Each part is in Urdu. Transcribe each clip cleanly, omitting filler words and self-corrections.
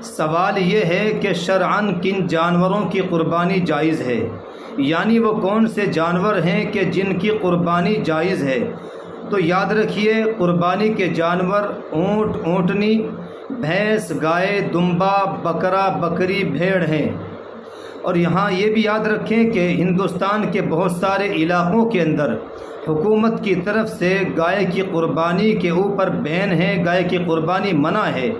سوال یہ ہے کہ شرعاً کن جانوروں کی قربانی جائز ہے، یعنی وہ کون سے جانور ہیں کہ جن کی قربانی جائز ہے؟ تو یاد رکھیے، قربانی کے جانور اونٹ، اونٹنی، بھینس، گائے، دمبا، بکرا، بکری، بھیڑ ہیں۔ اور یہاں یہ بھی یاد رکھیں کہ ہندوستان کے بہت سارے علاقوں کے اندر حکومت کی طرف سے گائے کی قربانی کے اوپر بین ہے، گائے کی قربانی منع ہے،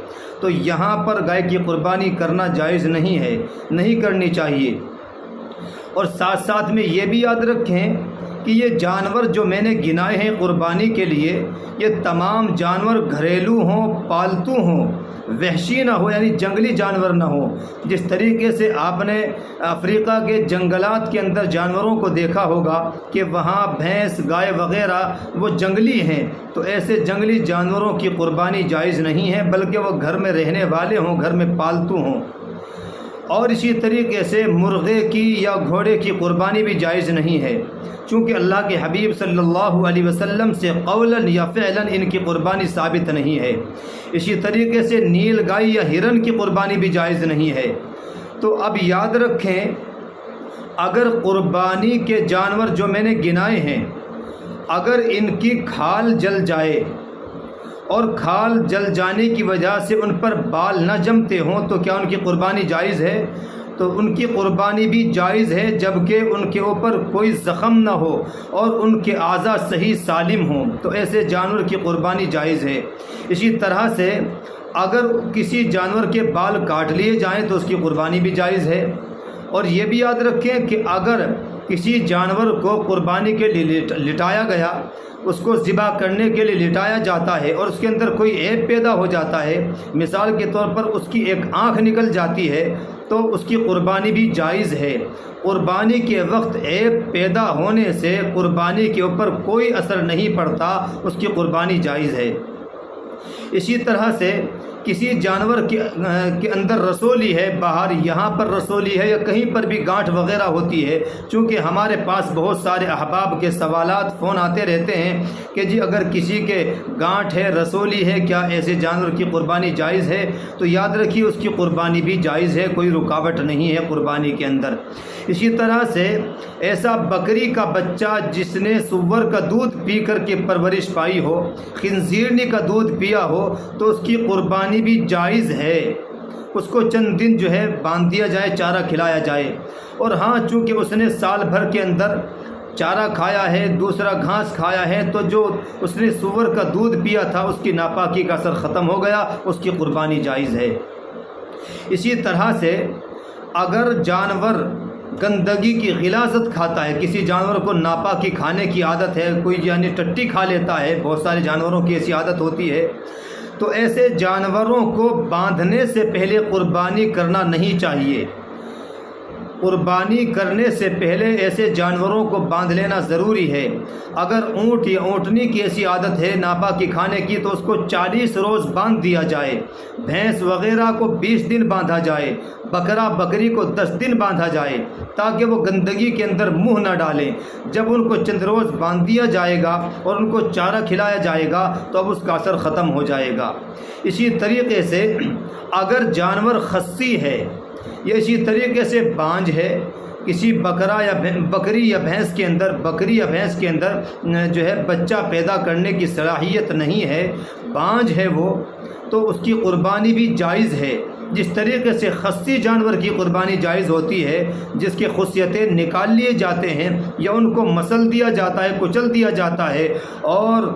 تو یہاں پر گائے کی قربانی کرنا جائز نہیں ہے، نہیں کرنی چاہیے۔ اور ساتھ ساتھ میں یہ بھی یاد رکھیں کہ یہ جانور جو میں نے گنائے ہیں قربانی کے لیے، یہ تمام جانور گھریلو ہوں، پالتو ہوں، وحشی نہ ہو، یعنی جنگلی جانور نہ ہو۔ جس طریقے سے آپ نے افریقہ کے جنگلات کے اندر جانوروں کو دیکھا ہوگا کہ وہاں بھینس، گائے وغیرہ وہ جنگلی ہیں، تو ایسے جنگلی جانوروں کی قربانی جائز نہیں ہے، بلکہ وہ گھر میں رہنے والے ہوں، گھر میں پالتو ہوں۔ اور اسی طریقے سے مرغے کی یا گھوڑے کی قربانی بھی جائز نہیں ہے، چونکہ اللہ کے حبیب صلی اللہ علیہ وسلم سے قولاً یا فعلاً ان کی قربانی ثابت نہیں ہے۔ اسی طریقے سے نیل گائے یا ہرن کی قربانی بھی جائز نہیں ہے۔ تو اب یاد رکھیں، اگر قربانی کے جانور جو میں نے گنائے ہیں، اگر ان کی کھال جل جائے اور کھال جل جانے کی وجہ سے ان پر بال نہ جمتے ہوں، تو کیا ان کی قربانی جائز ہے؟ تو ان کی قربانی بھی جائز ہے، جبکہ ان کے اوپر کوئی زخم نہ ہو اور ان کے اعضاء صحیح سالم ہوں، تو ایسے جانور کی قربانی جائز ہے۔ اسی طرح سے اگر کسی جانور کے بال کاٹ لیے جائیں تو اس کی قربانی بھی جائز ہے۔ اور یہ بھی یاد رکھیں کہ اگر کسی جانور کو قربانی کے لیے لٹایا گیا، اس کو ذبح کرنے کے لیے لٹایا جاتا ہے اور اس کے اندر کوئی عیب پیدا ہو جاتا ہے، مثال کے طور پر اس کی ایک آنکھ نکل جاتی ہے، تو اس کی قربانی بھی جائز ہے۔ قربانی کے وقت عیب پیدا ہونے سے قربانی کے اوپر کوئی اثر نہیں پڑتا، اس کی قربانی جائز ہے۔ اسی طرح سے کسی جانور کے اندر رسولی ہے، باہر یہاں پر رسولی ہے یا کہیں پر بھی گانٹھ وغیرہ ہوتی ہے، چونکہ ہمارے پاس بہت سارے احباب کے سوالات فون آتے رہتے ہیں کہ جی اگر کسی کے گانٹھ ہے، رسولی ہے، کیا ایسے جانور کی قربانی جائز ہے؟ تو یاد رکھیے اس کی قربانی بھی جائز ہے، کوئی رکاوٹ نہیں ہے قربانی کے اندر۔ اسی طرح سے ایسا بکری کا بچہ جس نے سور کا دودھ پی کر کے پرورش پائی ہو، خنزیرنی کا دودھ پیا ہو، تو اس کی قربانی بھی جائز ہے، اس کو چند دن جو ہے باندھ دیا جائے، چارہ کھلایا جائے۔ اور ہاں، چونکہ اس نے سال بھر کے اندر چارہ کھایا ہے، دوسرا گھاس کھایا ہے، تو جو اس نے سور کا دودھ پیا تھا اس کی ناپاکی کا اثر ختم ہو گیا، اس کی قربانی جائز ہے۔ اسی طرح سے اگر جانور گندگی کی غلاظت کھاتا ہے، کسی جانور کو ناپاکی کھانے کی عادت ہے، کوئی یعنی ٹٹی کھا لیتا ہے، بہت سارے جانوروں کی ایسی عادت ہوتی ہے، تو ایسے جانوروں کو باندھنے سے پہلے قربانی کرنا نہیں چاہیے۔ قربانی کرنے سے پہلے ایسے جانوروں کو باندھ لینا ضروری ہے۔ اگر اونٹ یا اونٹنی کی ایسی عادت ہے ناپاکی کھانے کی، تو اس کو 40 روز باندھ دیا جائے، بھینس وغیرہ کو 20 دن باندھا جائے، بکرا بکری کو 10 دن باندھا جائے، تاکہ وہ گندگی کے اندر منہ نہ ڈالیں۔ جب ان کو چند روز باندھ دیا جائے گا اور ان کو چارہ کھلایا جائے گا تو اب اس کا اثر ختم ہو جائے گا۔ اسی طریقے سے اگر جانور خصی ہے یا اسی طریقے سے بانجھ ہے، کسی بکری یا بھینس کے اندر جو ہے بچہ پیدا کرنے کی صلاحیت نہیں ہے، بانجھ ہے وہ، تو اس کی قربانی بھی جائز ہے۔ جس طریقے سے خصی جانور کی قربانی جائز ہوتی ہے، جس کے خصیتیں نکال لیے جاتے ہیں یا ان کو مسل دیا جاتا ہے، کچل دیا جاتا ہے، اور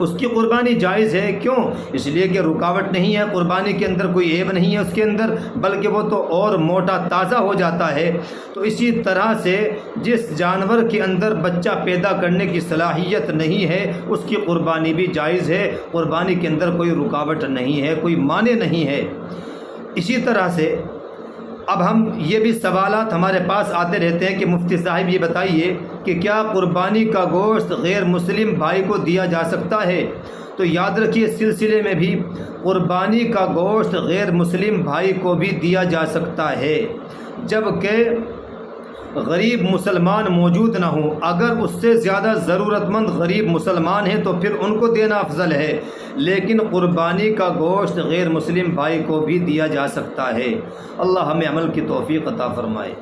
اس کی قربانی جائز ہے۔ کیوں؟ اس لیے کہ رکاوٹ نہیں ہے، قربانی کے اندر کوئی عیب نہیں ہے اس کے اندر، بلکہ وہ تو اور موٹا تازہ ہو جاتا ہے۔ تو اسی طرح سے جس جانور کے اندر بچہ پیدا کرنے کی صلاحیت نہیں ہے، اس کی قربانی بھی جائز ہے، قربانی کے اندر کوئی رکاوٹ نہیں ہے، کوئی مانع نہیں ہے۔ اسی طرح سے اب ہم یہ بھی سوالات ہمارے پاس آتے رہتے ہیں کہ مفتی صاحب یہ بتائیے کہ کیا قربانی کا گوشت غیر مسلم بھائی کو دیا جا سکتا ہے؟ تو یاد رکھیے، اس سلسلے میں بھی قربانی کا گوشت غیر مسلم بھائی کو بھی دیا جا سکتا ہے، جبکہ غریب مسلمان موجود نہ ہوں، اگر اس سے زیادہ ضرورت مند غریب مسلمان ہیں تو پھر ان کو دینا افضل ہے، لیکن قربانی کا گوشت غیر مسلم بھائی کو بھی دیا جا سکتا ہے۔ اللہ ہمیں عمل کی توفیق عطا فرمائے۔